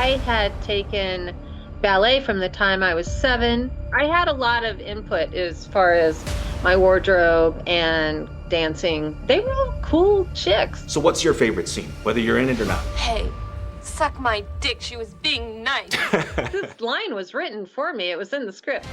I had taken ballet from the time I was 7. I had a lot of input as far as my wardrobe and dancing. They were all cool chicks. So what's your favorite scene, whether you're in it or not? Hey, suck my dick. She was being nice. This line was written for me. It was in the script.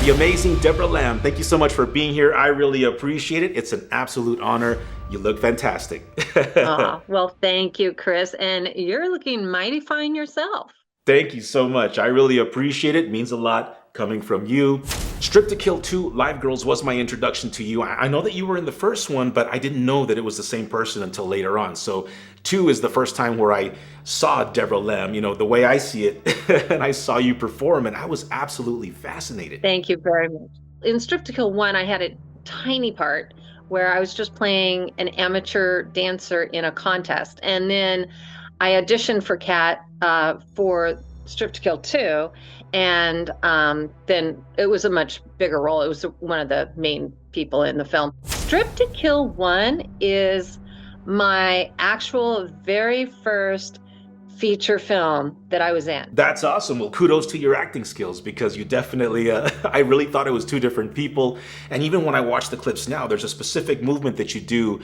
The amazing Debra Lamb, thank you so much for being here. I really appreciate it. It's an absolute honor. You look fantastic. Well, thank you, Chris. And you're looking mighty fine yourself. Thank you so much. I really appreciate it. It means a lot coming from you. Strip to Kill 2 Live Girls was my introduction to you. I know that you were in the first one, but I didn't know that it was the same person until later on. So 2 is the first time where I saw Debra Lamb, you know, the way I see it, and I saw you perform, and I was absolutely fascinated. Thank you very much. In Strip to Kill 1, I had a tiny part where I was just playing an amateur dancer in a contest. And then I auditioned for Katt for Strip to Kill 2. And then it was a much bigger role. It was one of the main people in the film. Strip to Kill 1 is my actual very first feature film that I was in. That's awesome. Well, kudos to your acting skills, because you definitely, I really thought it was 2 different people. And even when I watch the clips now, there's a specific movement that you do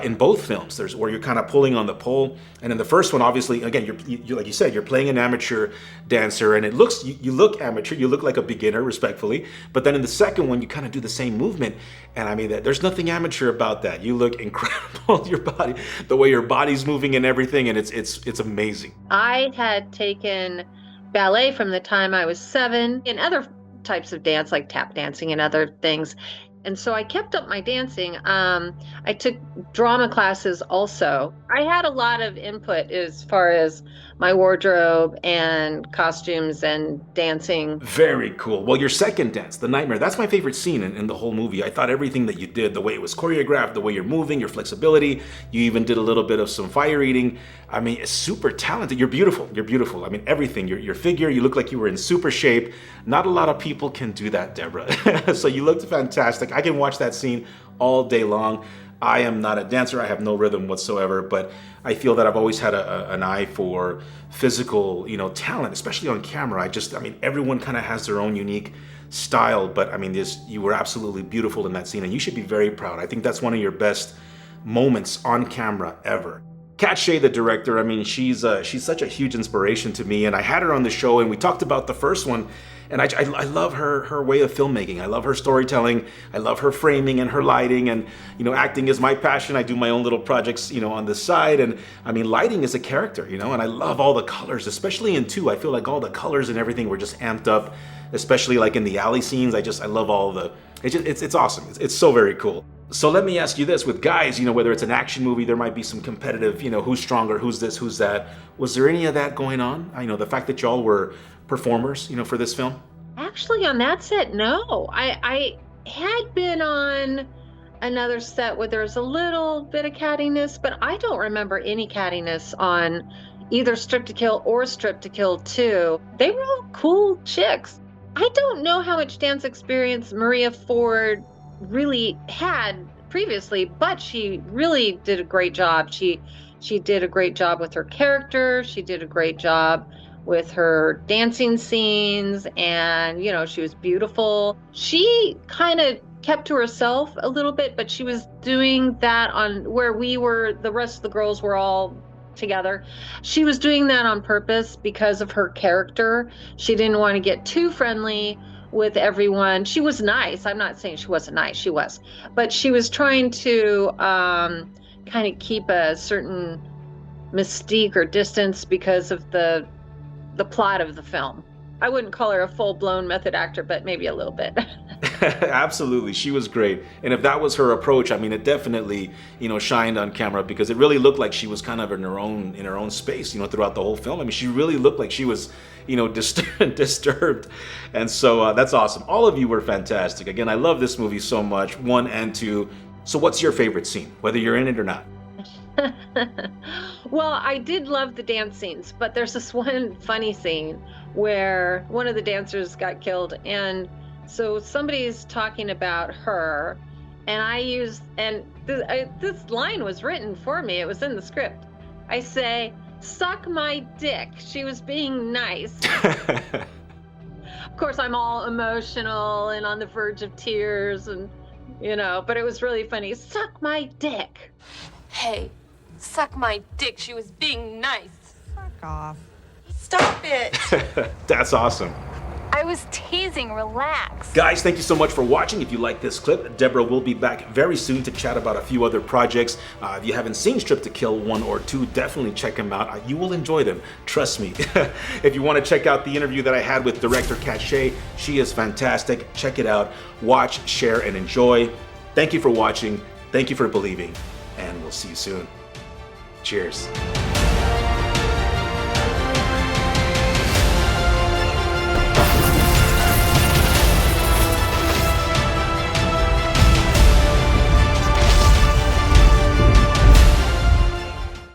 in both films. There's where you're kind of pulling on the pole. And in the first one, obviously, again, you like you said, you're playing an amateur dancer, and it looks, you look amateur, you look like a beginner, respectfully. But then in the second one, you kind of do the same movement. And I mean, there's nothing amateur about that. You look incredible, your body, the way your body's moving and everything, and it's amazing. I had taken ballet from the time I was 7 and other types of dance like tap dancing and other things. And so I kept up my dancing. I took drama classes also. I had a lot of input as far as my wardrobe and costumes and dancing. Very cool. Well, your second dance, The Nightmare, that's my favorite scene in the whole movie. I thought everything that you did, the way it was choreographed, the way you're moving, your flexibility, you even did a little bit of some fire eating. I mean, it's super talented. You're beautiful. You're beautiful. I mean, everything, your figure, you look like you were in super shape. Not a lot of people can do that, Debra. So you looked fantastic. I can watch that scene all day long. I am not a dancer. I have no rhythm whatsoever, but I feel that I've always had an eye for physical, you know, talent, especially on camera. I mean, everyone kind of has their own unique style, but I mean, you were absolutely beautiful in that scene, and you should be very proud. I think that's one of your best moments on camera ever. Katt Shea, the director, I mean, she's such a huge inspiration to me, and I had her on the show, and we talked about the first one, and I love her way of filmmaking. I love her storytelling. I love her framing and her lighting, and, you know, acting is my passion. I do my own little projects, you know, on the side, and I mean, lighting is a character, you know, and I love all the colors, especially in 2. I feel like all the colors and everything were just amped up, especially like in the alley scenes. I love all the, it's awesome. It's so very cool. So let me ask you this, with guys, you know, whether it's an action movie, there might be some competitive, you know, who's stronger, who's this, who's that. Was there any of that going on? I know the fact that y'all were performers, you know, for this film. Actually, on that set, no. I had been on another set where there was a little bit of cattiness, but I don't remember any cattiness on either Strip to Kill or Strip to Kill 2. They were all cool chicks. I don't know how much dance experience Maria Ford really had previously, but she really did a great job. She did a great job with her character. She did a great job with her dancing scenes, and, you know, she was beautiful. She kind of kept to herself a little bit, but she was doing that on where the rest of the girls were all together. She was doing that on purpose because of her character. She didn't want to get too friendly with everyone. She was nice. I'm not saying she wasn't nice. She was. But she was trying to kind of keep a certain mystique or distance because of the plot of the film. I wouldn't call her a full-blown method actor, but maybe a little bit. Absolutely, she was great. And if that was her approach, I mean, it definitely, you know, shined on camera, because it really looked like she was kind of in her own space, you know, throughout the whole film. I mean, she really looked like she was, you know, disturbed. And so that's awesome. All of you were fantastic. Again, I love this movie so much, 1 and 2. So what's your favorite scene, whether you're in it or not? Well, I did love the dance scenes, but there's this one funny scene where one of the dancers got killed, and so somebody's talking about her, and this line was written for me. It was in the script. I say, "Suck my dick. She was being nice." Of course, I'm all emotional and on the verge of tears, and but it was really funny. Suck my dick. Hey, suck my dick. She was being nice. Fuck off. Stop it. That's awesome. I was teasing, relax. Guys, thank you so much for watching. If you like this clip, Deborah will be back very soon to chat about a few other projects. If you haven't seen Strip to Kill 1 or 2, definitely check them out. You will enjoy them, trust me. If you want to check out the interview that I had with director Katt Shea, she is fantastic. Check it out. Watch, share, and enjoy. Thank you for watching. Thank you for believing. And we'll see you soon. Cheers.